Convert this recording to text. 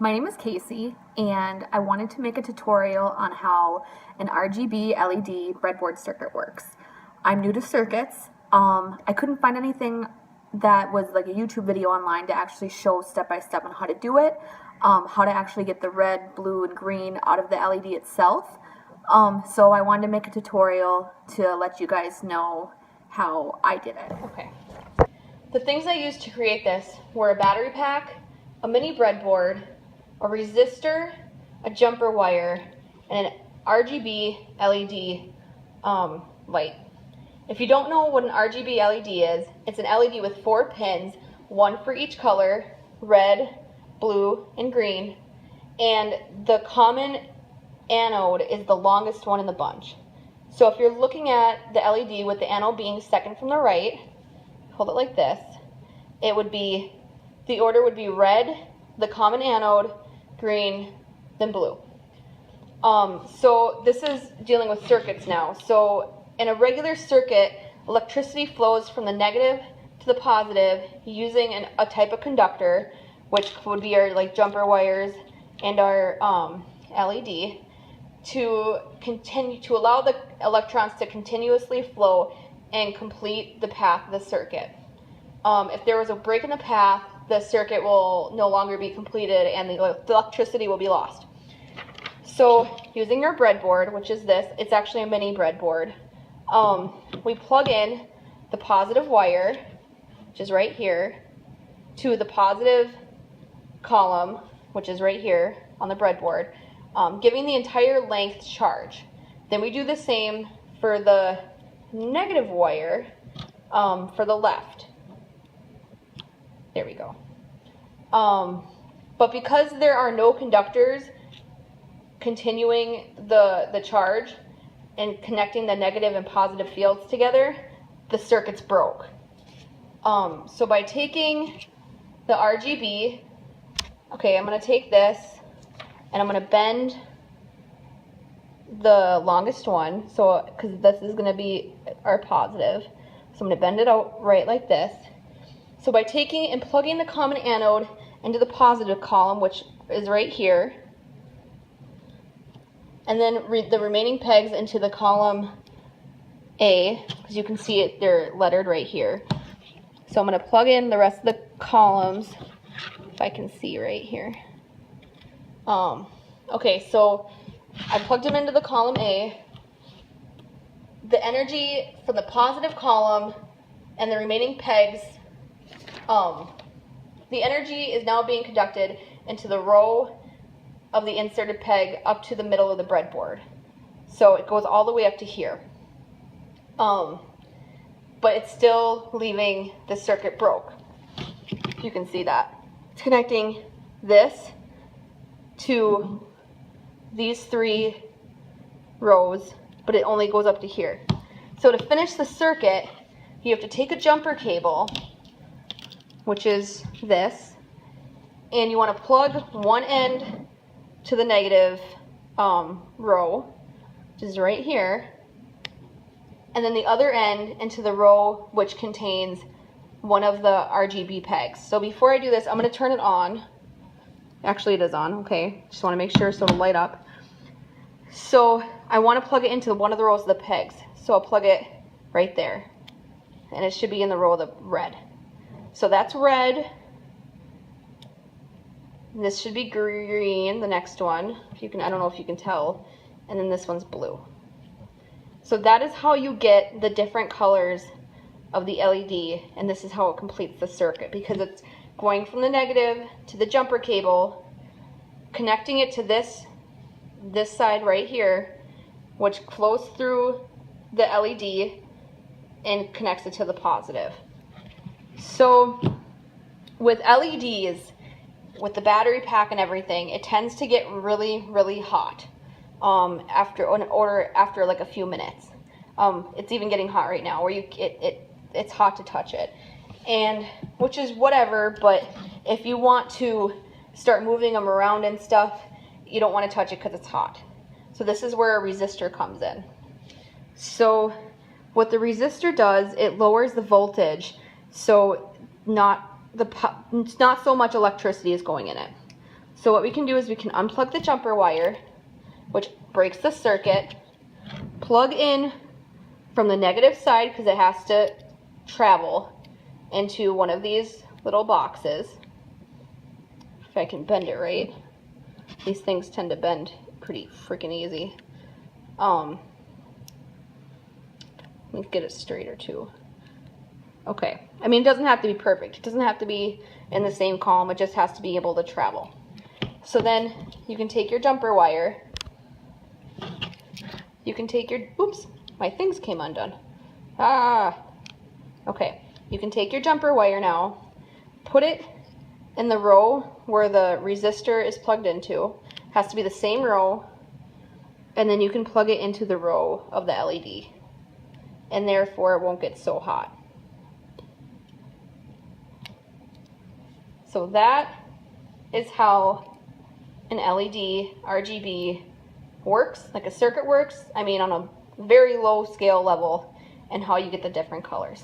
My name is Casey, and I wanted to make a tutorial on how an RGB LED breadboard circuit works. I'm new to circuits. I couldn't find anything that was like a YouTube video online to actually show step by step on how to do it, how to actually get the red, blue, and green out of the LED itself. So I wanted to make a tutorial to let you guys know how I did it. Okay. The things I used to create this were a battery pack, a mini breadboard, a resistor, a jumper wire, and an RGB LED light. If you don't know what an RGB LED is, it's an LED with 4 pins, one for each color, red, blue, and green, and the common anode is the longest one in the bunch. So if you're looking at the LED with the anode being second from the right, hold it like this, it would be, the order would be red, the common anode, green, then blue. So this is dealing with circuits now. So in a regular circuit, electricity flows from the negative to the positive using a type of conductor, which would be our jumper wires and our LED, to allow the electrons to continuously flow and complete the path of the circuit. If there was a break in the path, the circuit will no longer be completed and the electricity will be lost. So using your breadboard, which is this, it's actually a mini breadboard, we plug in the positive wire, which is right here, to the positive column, which is right here on the breadboard, giving the entire length charge. Then we do the same for the negative wire for the left. There we go. But because there are no conductors continuing the charge and connecting the negative and positive fields together, the circuit's broke. So by taking the RGB, okay, I'm going to take this and I'm going to bend the longest one, so because this is going to be our positive, so I'm going to bend it out right like this. So by taking and plugging the common anode into the positive column, which is right here, and then the remaining pegs into the column A, because you can see it, they're lettered right here. So I'm going to plug in the rest of the columns, if I can see right here. Okay, so I plugged them into the column A. The energy from the positive column and the remaining pegs, the energy is now being conducted into the row of the inserted peg up to the middle of the breadboard. So it goes all the way up to here. But it's still leaving the circuit broke. You can see that. It's connecting this to these 3 rows, but it only goes up to here. So to finish the circuit, you have to take a jumper cable, which is this, and you want to plug one end to the negative row, which is right here, and then the other end into the row which contains one of the RGB pegs. So before I do this, I'm going to turn it on. Actually, it is on, okay. Just want to make sure so it'll light up. So I want to plug it into one of the rows of the pegs. So I'll plug it right there, and it should be in the row of the red. So that's red. This should be green, the next one. If you can, I don't know if you can tell. And then this one's blue. So that is how you get the different colors of the LED, and this is how it completes the circuit, because it's going from the negative to the jumper cable, connecting it to this side right here, which flows through the LED and connects it to the positive. So with LEDs, with the battery pack and everything, it tends to get really, really hot after like a few minutes. It's even getting hot right now, where it's hot to touch it, and which is whatever. But if you want to start moving them around and stuff, you don't want to touch it because it's hot. So this is where a resistor comes in. So what the resistor does, it lowers the voltage, so not so much electricity is going in it. So what we can do is we can unplug the jumper wire, which breaks the circuit, plug in from the negative side because it has to travel into one of these little boxes. If I can bend it right. These things tend to bend pretty freaking easy. Let me get it straighter too. Okay, I mean, it doesn't have to be perfect. It doesn't have to be in the same column. It just has to be able to travel. So then you can take your jumper wire. You can take your, oops, my things came undone. Okay, you can take your jumper wire now, put it in the row where the resistor is plugged into. It has to be the same row, and then you can plug it into the row of the LED, and therefore it won't get so hot. So that is how an LED RGB works, like a circuit works, I mean on a very low scale level, and how you get the different colors.